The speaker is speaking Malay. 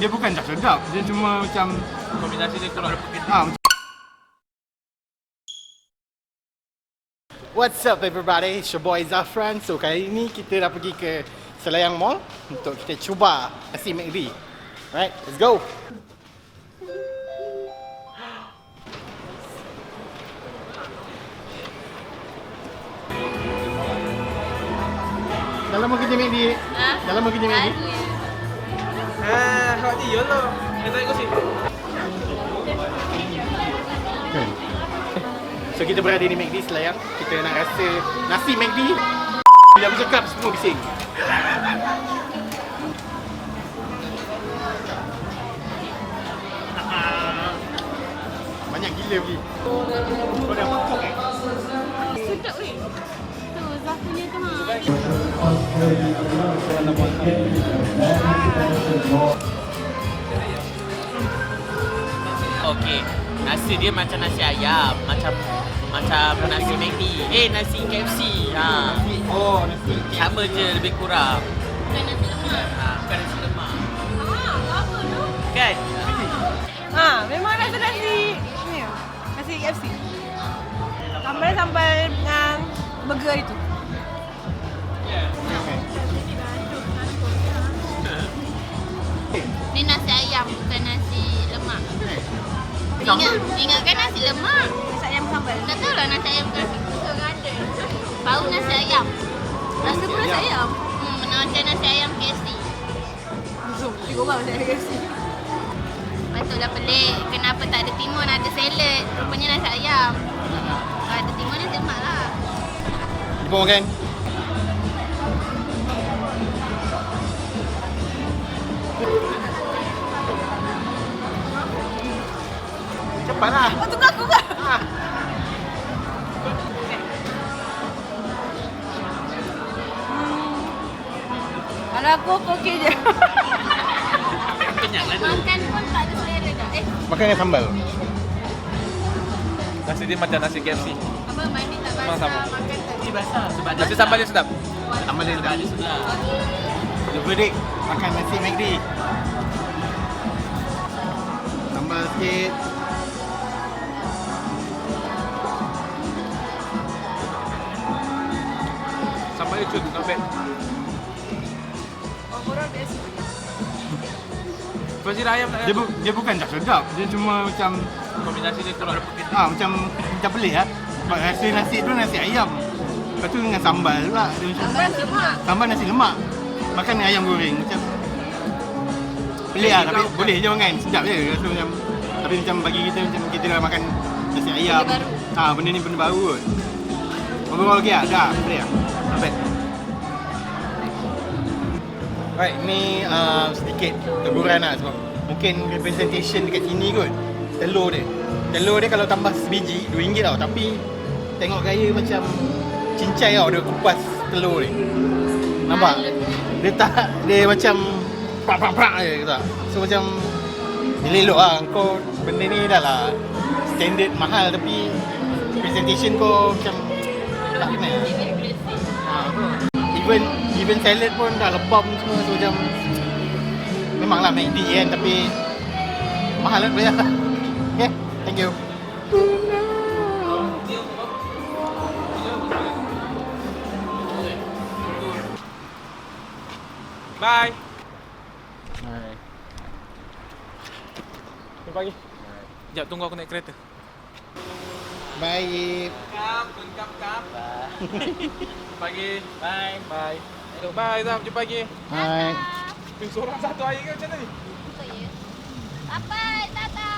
dia bukan tak sedap. Dia cuma macam Kombinasi dia kurang lebih. What's up everybody? It's your boy Zafran. So kali ni kita dah pergi ke Selayang Mall untuk kita cuba nasi McD. Alright, let's go. Dah lama kerja McD? Dah lama kerja McD? Hak dia lah. Dia tak ikut sini. So kita berada di McD Selayang. Kita nak rasa nasi McD. Bila aku cakap semua bising. Banyak gila beli. Kau dah makan kan? Sedap weh. Tu Zaf punya tu ha. Okey, nasi dia macam nasi ayam, macam nasi McD. Nasi KFC. Ha. Oh, nasi. Sama je lebih kurang. Bukan nasi lemak. Bukan nasi lemak. Apa tu? Kan? Memang rasa nasi ni. Nasi KFC. Sambal dengan burger itu. Ni nasi ayam bukan nasi lemak. Ingatkan nasi lemak. Nasi ayam sambal. Tak tahu lah nasi ayam bukan ada. Bau nasi ayam. Rasa pun nasi ayam. Macam nasi ayam KFC. Tiga orang nasi KFC. Patutlah pelik. Kenapa tak ada timun, ada salad. Rupanya nasi ayam. Kalau ada timun nasi lemak lah. Jepun kan? Cepatlah. Oh, tunggu aku kan? Kalau aku okey je. Kenyang lah tu. Makan pun tak ada selera dah. Makan dengan sambal. Nasi dia macam nasi KFC. Apa mandi tak Memang basah, sama. makan tak. Ni basah sebab Nasi sambal dia sedap. Sambal dia sedap. dia sedap. The verdict, makan nasi McD. Sambal sikit. Sambal dia cun, not bad. Overall best. Versi ayam tak ada. Dia bukan tak sedap. Dia cuma macam Kombinasi dia kurang lebih. macam pelik lah. Sebab rasa nasi tu nasi ayam. Lepas tu dengan sambal pula. Dia macam Sambal nasi lemak. sambal nasi lemak. Makan dengan ayam goreng macam pelik lah, tapi boleh je makan. Sedap je rasa macam. Tapi macam bagi kita macam kita dah makan nasi ayam. baru. Benda ni benda baru kot. Overall okey lah, dah. Boleh lah. Not bad. Right, ni sedikit teguran lah sebab mungkin representation dekat sini kot. Telur dia kalau tambah sebiji RM2 tau, tapi tengok gaya macam cincai tau dia kupas telur ni. Nampak? Dia macam prak je tak. So macam dia elok lah. Kau benda ni dah lah standard mahal tapi presentation kau macam tak kena. Even salad pun dah lebam semua. So macam memanglah McD kan, tapi mahal lah bayar. Okay, thank you. Bye. Alright. Jumpa lagi. Sekejap, tunggu aku naik kereta. Bye. Kap. Pagi. Bye. Bye. Bye, Zam. Jumpa lagi. Bye. Seorang satu air ke macam mana ni? Sampai, tata.